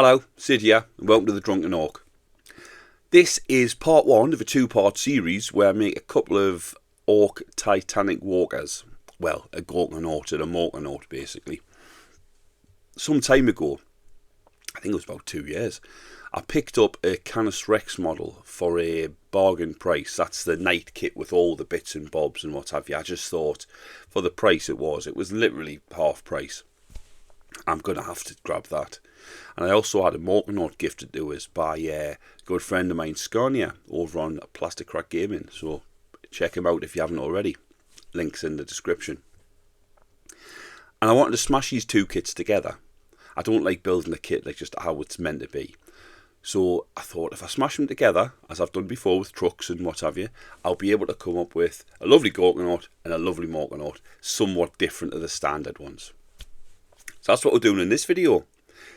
Hello, Sid here, and welcome to the Drunken Ork. This is part one of a two-part series where I make a couple of Ork Titanic walkers. Well, a Gorkanaut and a Morkanaut, basically. Some time ago, I think it was about 2 years, I picked up a Canis Rex model for a bargain price. That's the Knight kit with all the bits and bobs and what have you. I just thought, for the price it was literally half price. I'm going to have to grab that. And I also had a Morkanaut gifted to us by a good friend of mine, Scania, over on Plastic Crack Gaming. So check him out if you haven't already. Links in the description. And I wanted to smash these two kits together. I don't like building a kit like just how it's meant to be. So I thought if I smash them together, as I've done before with trucks and what have you, I'll be able to come up with a lovely Gorkanaut and a lovely Morkanaut, somewhat different to the standard ones. So that's what we're doing in this video.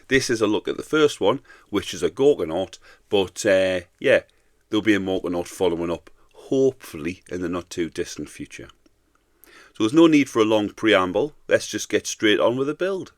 This is a look at the first one, which is a Gorkanaut, but yeah, there'll be a Morkanaut following up, hopefully in the not too distant future. So there's no need for a long preamble, let's just get straight on with the build.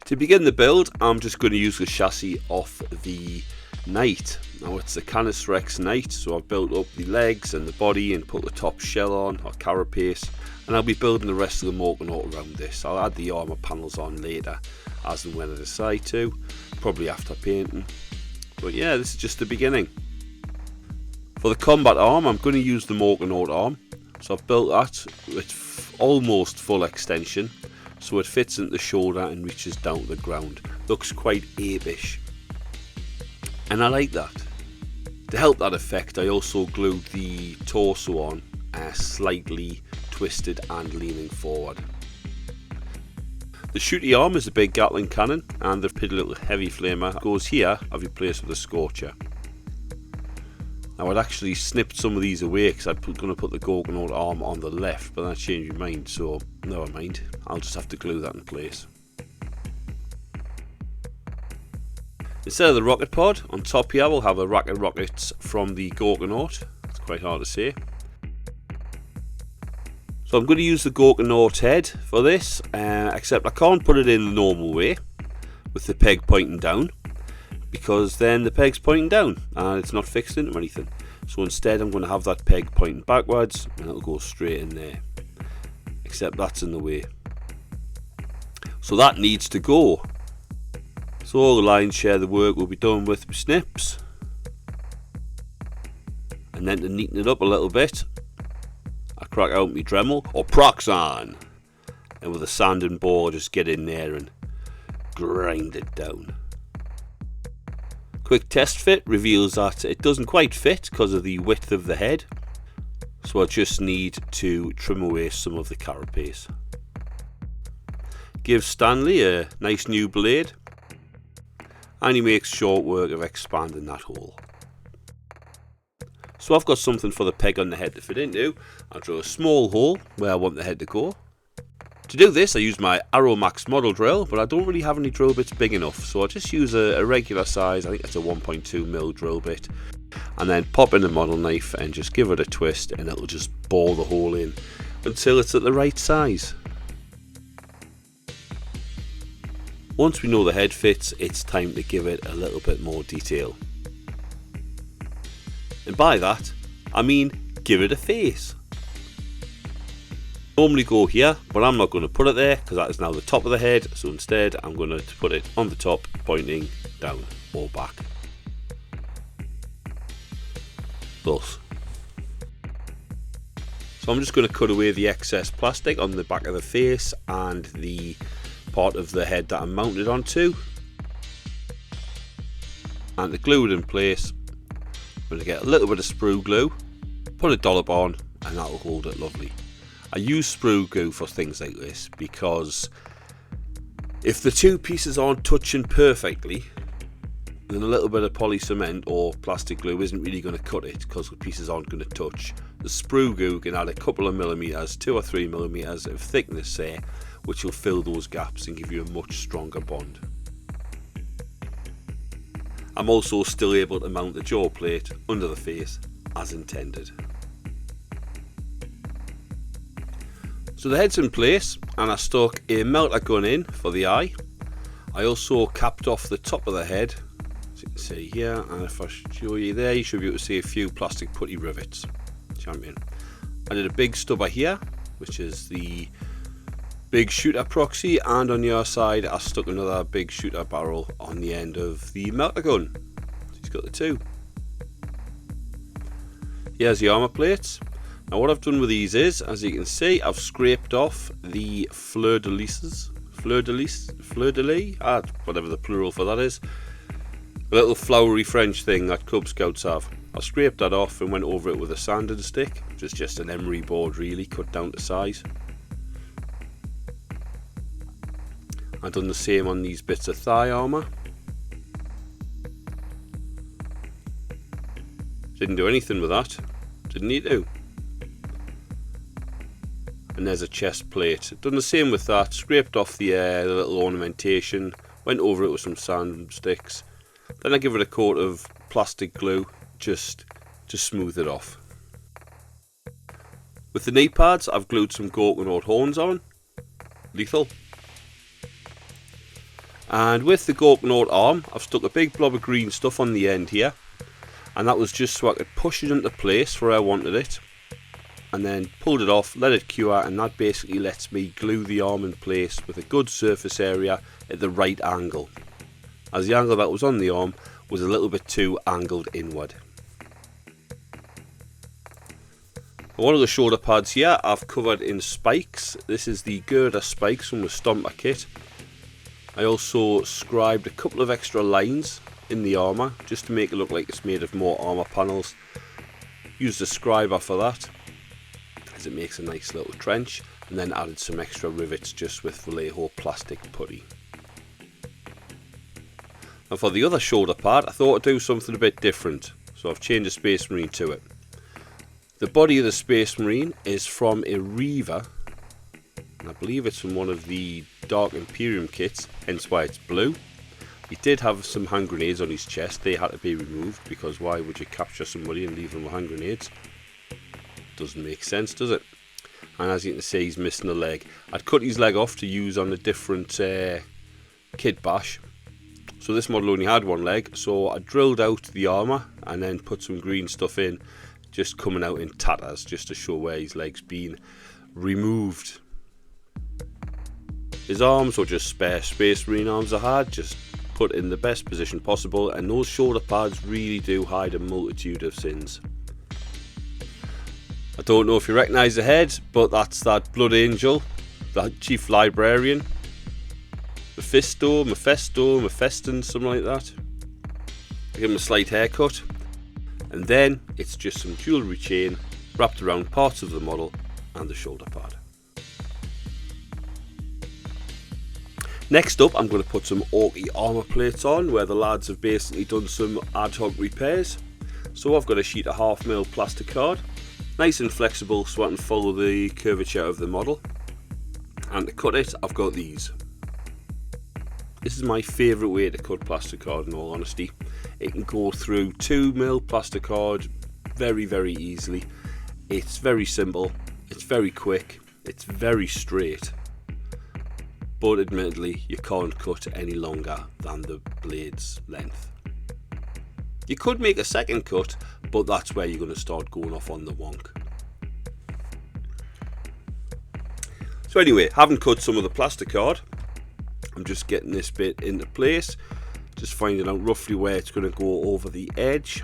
To begin the build, I'm just going to use the chassis off the Knight. Now it's the Canis Rex Knight, so I've built up the legs and the body and put the top shell on, or carapace, and I'll be building the rest of the Morkanaut around this. I'll add the armour panels on later, as and when I decide to, probably after painting. But yeah, this is just the beginning. For the combat arm, I'm going to use the Morkanaut arm, so I've built that with almost full extension, so it fits into the shoulder and reaches down to the ground. Looks quite apish, and I like that. To help that effect, I also glued the torso on, slightly twisted and leaning forward. The shooty arm is a big Gatling cannon, and the pretty little heavy flamer goes here. I've replaced with a scorcher. Now I'd actually snipped some of these away because I'm going to put the Gorkanaut arm on the left, but I changed my mind, so never mind. I'll just have to glue that in place. Instead of the rocket pod, on top here we'll have a rack of rockets from the Gorkanaut. It's quite hard to say. So I'm going to use the Gorkanaut head for this, except I can't put it in the normal way with the peg pointing down, because then the peg's pointing down and it's not fixed into anything. So instead I'm going to have that peg pointing backwards and it'll go straight in there, except that's in the way. So that needs to go. So all the lion's share of the work will be done with snips, and then to neaten it up a little bit, I crack out my Dremel or Proxon, and with a sanding board just get in there and grind it down. Quick test fit reveals that it doesn't quite fit because of the width of the head, so I just need to trim away some of the carapace. Give Stanley a nice new blade, and he makes short work of expanding that hole. So I've got something for the peg on the head to fit into. I'll drill a small hole where I want the head to go. To do this I use my Arrow Max model drill, but I don't really have any drill bits big enough, so I'll just use a regular size, I think it's a 1.2mm drill bit, and then pop in a model knife and just give it a twist and it'll just bore the hole in until it's at the right size. Once we know the head fits, it's time to give it a little bit more detail. And by that, I mean give it a face. Normally go here, but I'm not going to put it there because that is now the top of the head, so instead I'm going to put it on the top, pointing down or back. Thus. So I'm just going to cut away the excess plastic on the back of the face and the part of the head that I'm mounted onto, and to glue it in place I'm going to get a little bit of sprue glue, put a dollop on, and that will hold it lovely. I use sprue glue for things like this because if the two pieces aren't touching perfectly, then a little bit of poly cement or plastic glue isn't really going to cut it because the pieces aren't going to touch. The sprue glue can add a couple of millimeters, 2 or 3 millimeters of thickness there, which will fill those gaps and give you a much stronger bond. I'm also still able to mount the jaw plate under the face as intended. So the head's in place, and I stuck a melter gun in for the eye. I also capped off the top of the head, as you can see here, and if I show you there, you should be able to see a few plastic putty rivets. Champion. I did a big stubber here, which is the big shooter proxy, and on the other side I stuck another big shooter barrel on the end of the melter gun. So he's got the two. Here's the armour plates. Now what I've done with these is, as you can see, I've scraped off the fleur-de-lis, whatever the plural for that is. A little flowery French thing that Cub Scouts have. I scraped that off and went over it with a sanding stick, which is just an emery board really, cut down to size. I've done the same on these bits of thigh armour. Didn't do anything with that, didn't need to. And there's a chest plate. Done the same with that, scraped off the little ornamentation, went over it with some sand sticks. Then I give it a coat of plastic glue just to smooth it off. With the knee pads, I've glued some Gorkanaut horns on, lethal. And with the Gorkanaut arm, I've stuck a big blob of green stuff on the end here, and that was just so I could push it into place where I wanted it, and then pulled it off, let it cure, and that basically lets me glue the arm in place with a good surface area at the right angle, as the angle that was on the arm was a little bit too angled inward. One of the shoulder pads here I've covered in spikes. This is the girder spikes from the Stomper kit. I also scribed a couple of extra lines in the armour just to make it look like it's made of more armour panels. Used a scriber for that, as it makes a nice little trench, and then added some extra rivets just with Vallejo plastic putty. And for the other shoulder pad, I thought I'd do something a bit different, so I've changed the Space Marine to it. The body of the Space Marine is from a Reaver, and I believe it's from one of the Dark Imperium kits, hence why it's blue. He did have some hand grenades on his chest. They had to be removed, because why would you capture somebody and leave them with hand grenades? Doesn't make sense, does it? And as you can see, he's missing a leg. I'd cut his leg off to use on a different Kitbash. So this model only had one leg, so I drilled out the armour and then put some green stuff in, just coming out in tatters, just to show where his leg's been removed. His arms were just spare Space Marine arms I had, just put in the best position possible, and those shoulder pads really do hide a multitude of sins. I don't know if you recognise the head, but that's that Blood Angel, that Chief Librarian. Mephiston, something like that. I give him a slight haircut, and then it's just some jewellery chain wrapped around parts of the model and the shoulder pad. Next up, I'm going to put some Orky armour plates on, where the lads have basically done some ad hoc repairs. So I've got a sheet of 1/2mm plastic card, nice and flexible so I can follow the curvature of the model. And to cut it, I've got these. This is my favourite way to cut plastic card, in all honesty. It can go through 2mm plastic card very, very easily. It's very simple, it's very quick, it's very straight. But admittedly, you can't cut any longer than the blade's length. You could make a second cut, but that's where you're going to start going off on the wonk. So anyway, having cut some of the plastic card, I'm just getting this bit into place, just finding out roughly where it's going to go over the edge,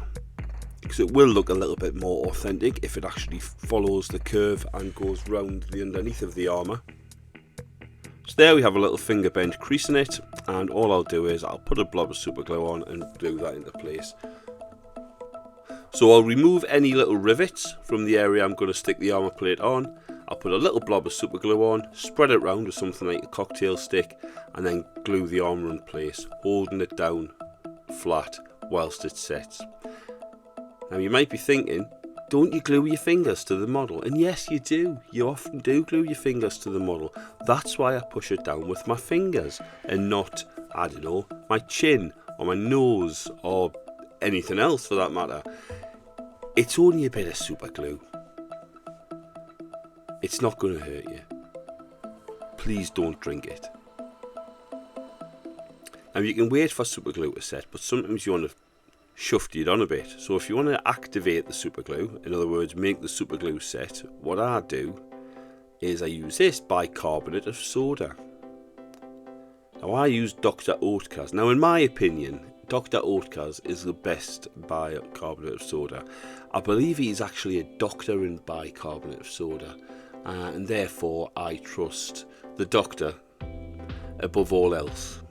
because it will look a little bit more authentic if it actually follows the curve and goes round the underneath of the armour. So there we have a little finger bend crease in it, and all I'll do is I'll put a blob of Superglue on and glue that into place. So I'll remove any little rivets from the area I'm going to stick the armour plate on. I'll put a little blob of Superglue on, spread it round with something like a cocktail stick, and then glue the armour in place, holding it down flat whilst it sets. Now you might be thinking, don't you glue your fingers to the model? And yes, you do. You often do glue your fingers to the model. That's why I push it down with my fingers and not, I don't know, my chin or my nose or anything else for that matter. It's only a bit of super glue. It's not going to hurt you. please don't drink it. Now you can wait for superglue to set, but sometimes you want to shufty it on a bit. So if you want to activate the superglue, in other words make the superglue set, what I do is I use this bicarbonate of soda. Now I use Dr. Oetker's. Now in my opinion, Dr. Oetker's is the best bicarbonate of soda. I believe he's actually a doctor in bicarbonate of soda, and therefore I trust the doctor above all else.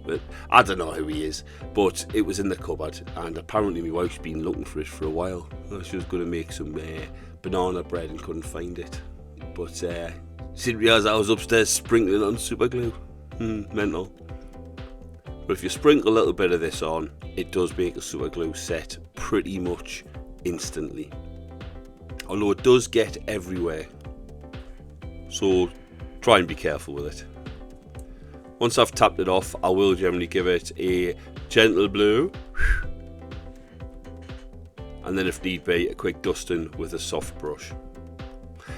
But I don't know who he is, but it was in the cupboard, and apparently my wife's been looking for it for a while. She was going to make some banana bread and couldn't find it, but she didn't realise I was upstairs sprinkling on superglue. Mental. But if you sprinkle a little bit of this on, it does make a superglue set pretty much instantly, although it does get everywhere, so try and be careful with it. Once I've tapped it off, I will generally give it a gentle blow, and then if need be, a quick dusting with a soft brush.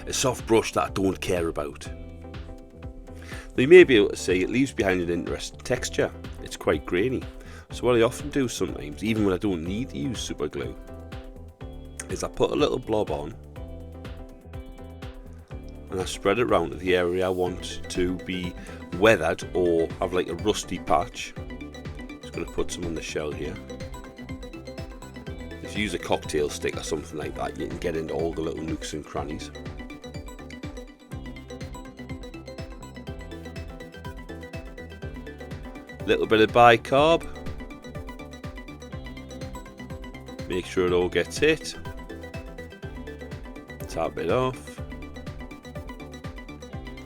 A soft brush that I don't care about. Now you may be able to see it leaves behind an interesting texture. It's quite grainy. So what I often do sometimes, even when I don't need to use superglue, is I put a little blob on and I spread it around to the area I want to be weathered or have like a rusty patch. Just going to put some on the shell here. If you use a cocktail stick or something like that, you can get into all the little nooks and crannies. Little bit of bicarb. Make sure it all gets hit. Tap it off.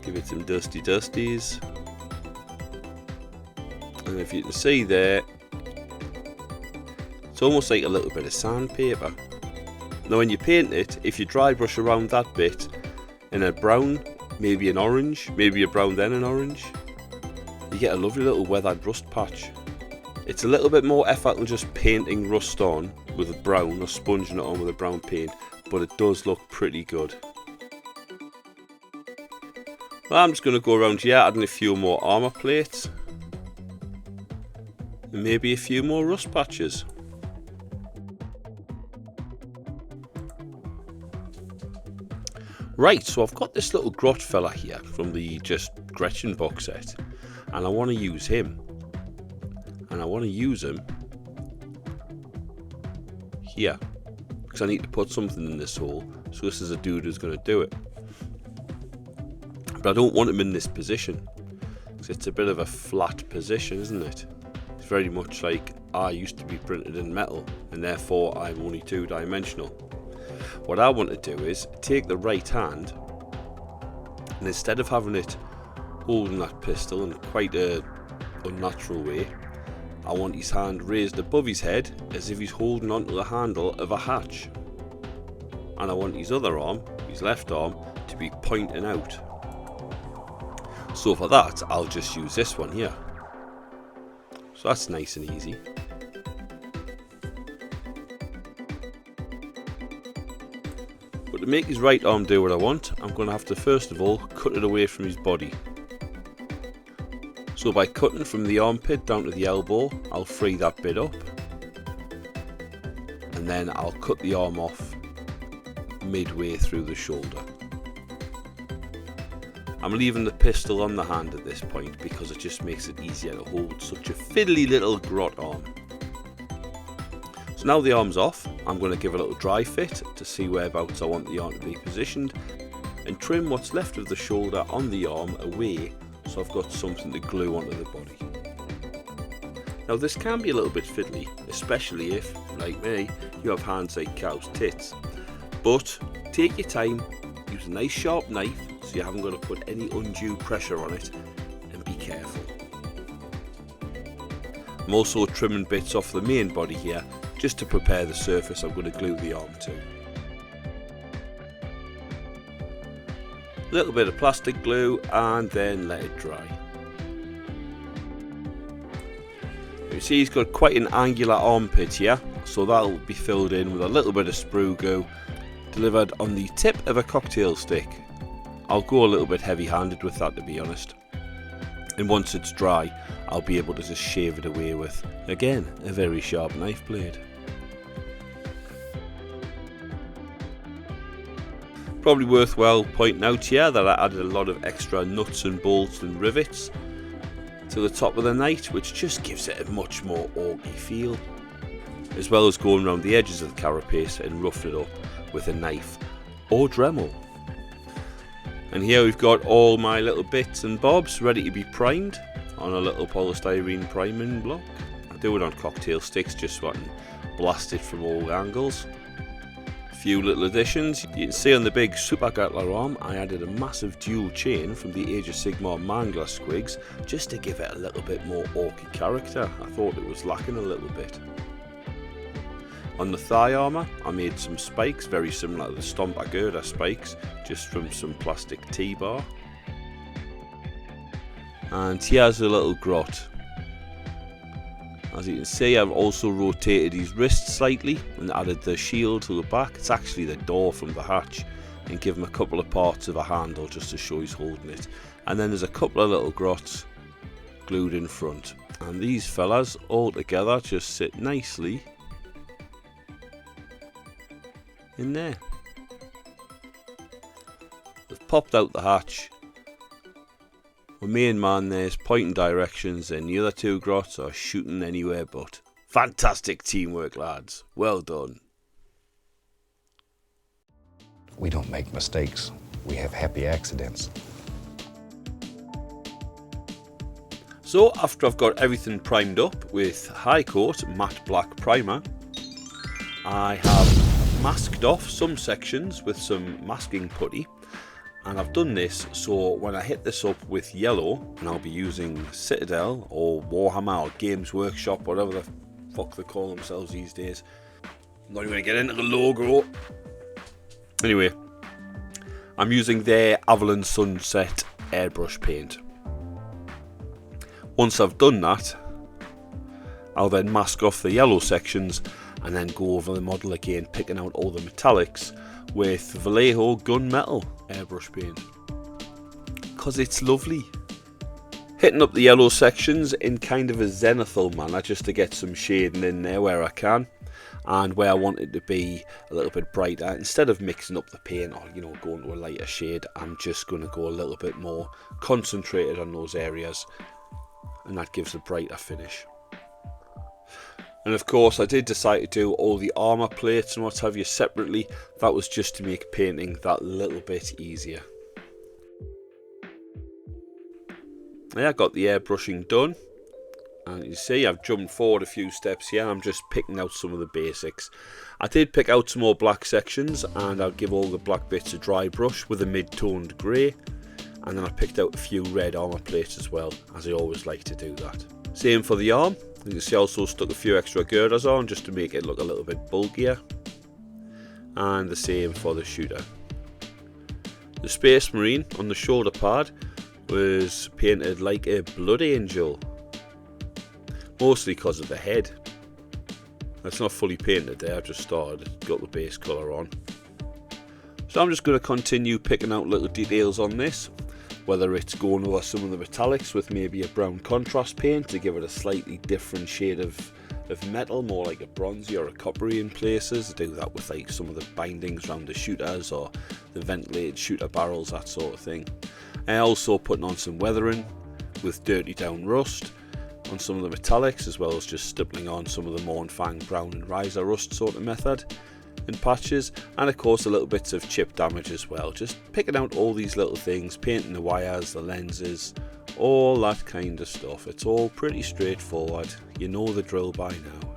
Give it some dusty dusties. And if you can see there, it's almost like a little bit of sandpaper. Now when you paint it, if you dry brush around that bit in a brown, maybe an orange, maybe a brown then an orange, you get a lovely little weathered rust patch. It's a little bit more effort than just painting rust on with a brown or sponging it on with a brown paint, but it does look pretty good. Well, I'm just going to go around here adding a few more armour plates and maybe a few more rust patches. Right, so I've got this little Grot fella here from the Just Gretchen box set, and I want to use him. And I want to use him here, because I need to put something in this hole, so this is a dude who's going to do it. But I don't want him in this position, because it's a bit of a flat position, isn't it? It's very much like I used to be printed in metal, and therefore I'm only two-dimensional. What I want to do is take the right hand, and instead of having it holding that pistol in quite a unnatural way, I want his hand raised above his head as if he's holding onto the handle of a hatch. And I want his other arm, his left arm, to be pointing out. So for that, I'll just use this one here. So that's nice and easy. But to make his right arm do what I want, I'm going to have to first of all cut it away from his body. So by cutting from the armpit down to the elbow, I'll free that bit up. And then I'll cut the arm off midway through the shoulder. I'm leaving the pistol on the hand at this point because it just makes it easier to hold such a fiddly little Grot arm. So now the arm's off, I'm going to give it a little dry fit to see whereabouts I want the arm to be positioned, and trim what's left of the shoulder on the arm away so I've got something to glue onto the body. Now this can be a little bit fiddly, especially if, like me, you have hands like cow's tits. But take your time, use a nice sharp knife so you haven't got to put any undue pressure on it, and be careful. I'm also trimming bits off the main body here just to prepare the surface I'm going to glue the arm to. A little bit of plastic glue and then let it dry. You see he's got quite an angular armpit here, so that'll be filled in with a little bit of sprue glue delivered on the tip of a cocktail stick. I'll go a little bit heavy-handed with that, to be honest. And once it's dry, I'll be able to just shave it away with, again, a very sharp knife blade. Probably worthwhile pointing out here that I added a lot of extra nuts and bolts and rivets to the top of the Knight, which just gives it a much more orky feel, as well as going around the edges of the carapace and roughing it up with a knife or Dremel. And here we've got all my little bits and bobs ready to be primed on a little polystyrene priming block. I do it on cocktail sticks just so I can blast it from all angles. Few little additions. You can see on the big Super Gatler arm I added a massive dual chain from the Age of Sigmar Mangler squigs just to give it a little bit more orky character. I thought it was lacking a little bit. On the thigh armour I made some spikes very similar to the Stomper Girder spikes, just from some plastic T-bar. And here's a little Grot. As you can see, I've also rotated his wrists slightly and added the shield to the back. It's actually the door from the hatch, and give him a couple of parts of a handle just to show he's holding it. And then there's a couple of little grots glued in front. And these fellas all together just sit nicely in there. They've popped out the hatch. My main man there's pointing directions and the other two grots are shooting anywhere but. Fantastic teamwork, lads. Well done. We don't make mistakes. We have happy accidents. So after I've got everything primed up with High Coat matte black primer, I have masked off some sections with some masking putty. And I've done this so when I hit this up with yellow, and I'll be using Citadel or Warhammer or Games Workshop, whatever the fuck they call themselves these days. I'm not even going to get into the logo. Anyway, I'm using their Avalon Sunset airbrush paint. Once I've done that, I'll then mask off the yellow sections and then go over the model again, picking out all the metallics with Vallejo Gunmetal airbrush paint, because it's lovely. Hitting up the yellow sections in kind of a zenithal manner just to get some shading in there where I can, and where I want it to be a little bit brighter, instead of mixing up the paint or going to a lighter shade, I'm just going to go a little bit more concentrated on those areas, and that gives a brighter finish. And of course I did decide to do all the armour plates and what have you separately. That was just to make painting that little bit easier. Yeah, I got the airbrushing done. And you see I've jumped forward a few steps here. I'm just picking out some of the basics. I did pick out some more black sections and I'll give all the black bits a dry brush with a mid-toned grey. And then I picked out a few red armour plates as well, as I always like to do that. Same for the arm. You can see I also stuck a few extra girders on just to make it look a little bit bulkier. And the same for the shooter. The Space Marine on the shoulder pad was painted like a blood angel. Mostly because of the head. It's not fully painted there, I've just started, got the base colour on. So I'm just going to continue picking out little details on this. Whether it's going over some of the metallics with maybe a brown contrast paint to give it a slightly different shade of metal, more like a bronzy or a coppery in places. I do that with like some of the bindings around the shooters or the ventilated shooter barrels, that sort of thing. And also putting on some weathering with dirty down rust on some of the metallics, as well as just stippling on some of the Mournfang brown and riser rust sort of method in patches, and of course a little bits of chip damage as well. Just picking out all these little things, painting the wires, the lenses, all that kind of stuff. It's all pretty straightforward, you know the drill by now.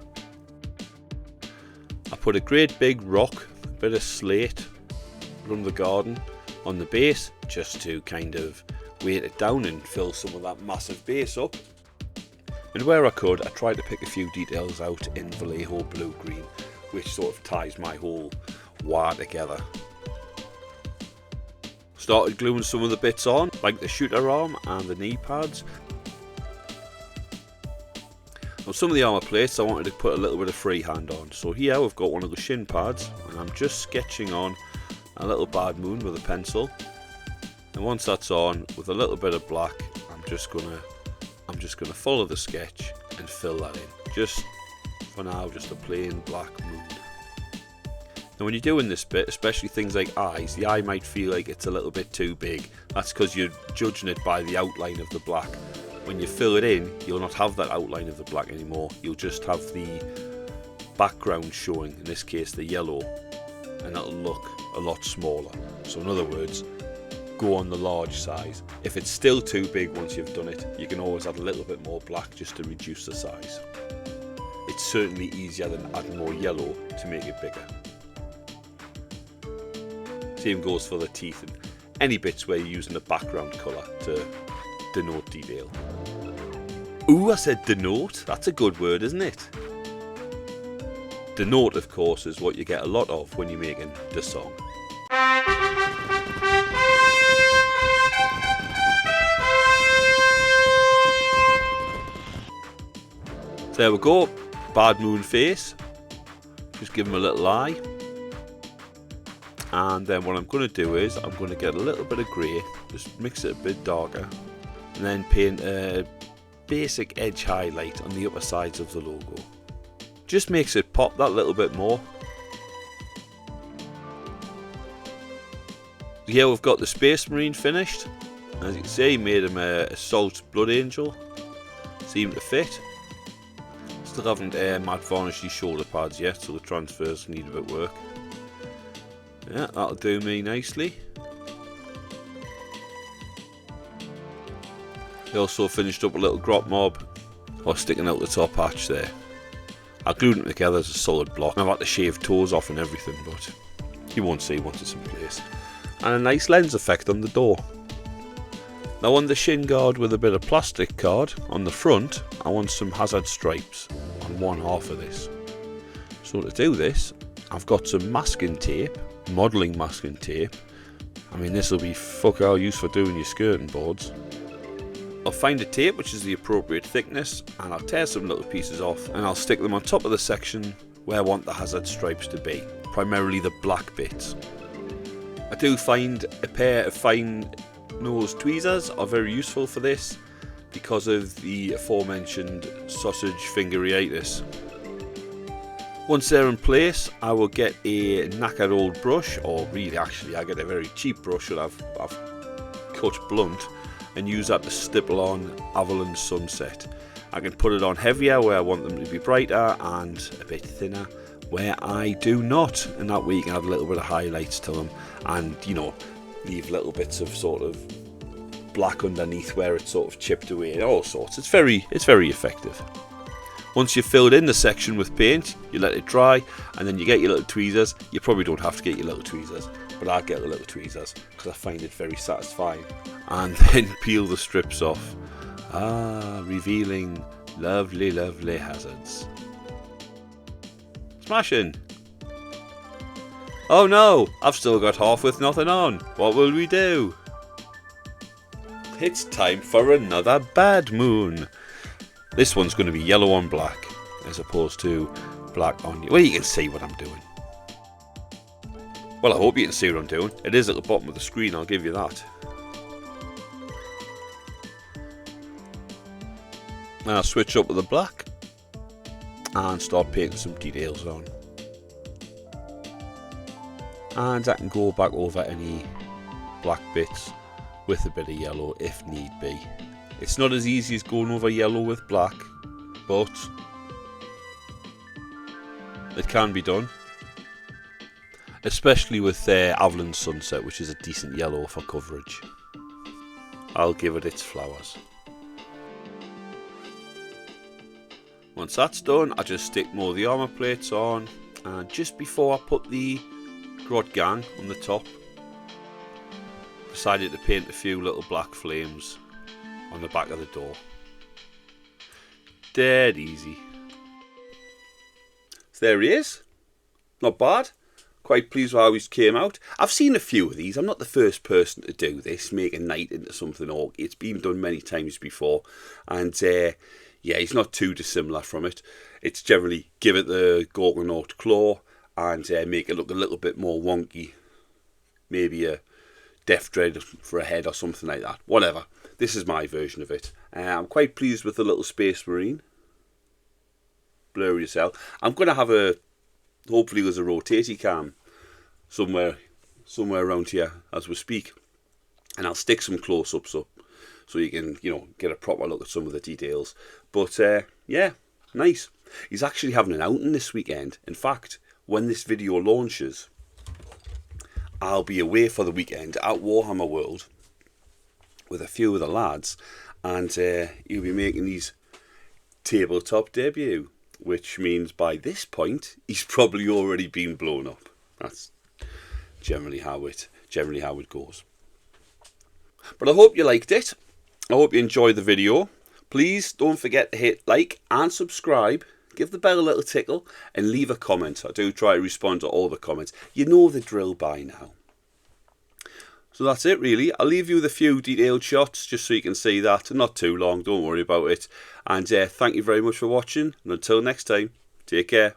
I put a great big rock, a bit of slate from the garden on the base just to kind of weight it down and fill some of that massive base up. And where I could, I tried to pick a few details out in Vallejo blue-green, which sort of ties my whole wire together. Started gluing some of the bits on, like the shooter arm and the knee pads. On some of the armour plates I wanted to put a little bit of freehand on, so here we've got one of the shin pads and I'm just sketching on a little bad moon with a pencil. And once that's on, with a little bit of black, I'm just gonna follow the sketch and fill that in. Just for now, just a plain black moon. Now when you're doing this bit, especially things like eyes, the eye might feel like it's a little bit too big. That's because you're judging it by the outline of the black. When you fill it in, you'll not have that outline of the black anymore. You'll just have the background showing, in this case the yellow, and that'll look a lot smaller. So in other words, go on the large size. If it's still too big once you've done it, you can always add a little bit more black just to reduce the size. It's certainly easier than adding more yellow to make it bigger. Same goes for the teeth and any bits where you're using a background colour to denote detail. Ooh, I said denote. That's a good word, isn't it? Denote, of course, is what you get a lot of when you're making the song. There we go, bad moon face. Just give him a little eye. And then what I'm going to do is I'm going to get a little bit of grey, just mix it a bit darker, and then paint a basic edge highlight on the upper sides of the logo. Just makes it pop that little bit more. Here we've got the Space Marine finished. As you can see, made him a Salt Blood Angel. Seemed to fit. Still haven't matte varnished these shoulder pads yet, so the transfers need a bit of work. Yeah, that'll do me nicely. He also finished up a little Grot mob, or sticking out the top hatch there. I glued them together as a solid block. I've had to shave toes off and everything, but you won't see once it's in place. And a nice lens effect on the door. Now on the shin guard with a bit of plastic card on the front, I want some hazard stripes on one half of this. So to do this, I've got some masking tape, modelling masking tape. I mean, this will be fuck all use for doing your skirting boards. I'll find a tape which is the appropriate thickness, and I'll tear some little pieces off and I'll stick them on top of the section where I want the hazard stripes to be, primarily the black bits. I do find a pair of fine nose tweezers are very useful for this because of the aforementioned sausage fingeritis. Once they're in place, I will get a knackered old brush, or really actually I get a very cheap brush that I've cut blunt, and use that to stipple on Avalon Sunset. I can put it on heavier where I want them to be brighter, and a bit thinner where I do not, and that way you can add a little bit of highlights to them, and you know, leave little bits of sort of black underneath where it's sort of chipped away and all sorts. It's very effective. Once you've filled in the section with paint, you let it dry, and then you get your little tweezers. You probably don't have to get your little tweezers, but I get the little tweezers because I find it very satisfying. And then peel the strips off. Revealing lovely, lovely hazards. Smashing! Oh no, I've still got half with nothing on. What will we do? It's time for another bad moon. This one's going to be yellow on black, as opposed to black on... Well, you can see what I'm doing. Well, I hope you can see what I'm doing. It is at the bottom of the screen, I'll give you that. Now I'll switch up with the black and start painting some details on. And I can go back over any black bits with a bit of yellow if need be. It's not as easy as going over yellow with black, but it can be done. Especially with Avalon Sunset, which is a decent yellow for coverage. I'll give it its flowers. Once that's done, I just stick more of the armour plates on, and just before I put the Grot gang on the top, decided to paint a few little black flames on the back of the door. Dead easy. So there he is. Not bad. Quite pleased with how he came out. I've seen a few of these. I'm not the first person to do this, make a knight into something orc. It's been done many times before, and yeah, he's not too dissimilar from it. It's generally give it the Gorkanaut claw and make it look a little bit more wonky. Maybe a Death Dread for a head or something like that. Whatever. This is my version of it. I'm quite pleased with the little Space Marine. Blur yourself. I'm going to have a, hopefully there's a rotating cam somewhere around here as we speak. And I'll stick some close-ups up so you can, get a proper look at some of the details. But, yeah, nice. He's actually having an outing this weekend. In fact, when this video launches, I'll be away for the weekend at Warhammer World with a few of the lads, and he'll be making his tabletop debut, which means by this point he's probably already been blown up. That's generally how it goes. But I hope you liked it. I hope you enjoyed the video. Please don't forget to hit like and subscribe. Give the bell a little tickle and leave a comment. I do try to respond to all the comments. You know the drill by now. So that's it really. I'll leave you with a few detailed shots just so you can see that. Not too long, don't worry about it. And thank you very much for watching. And until next time, take care.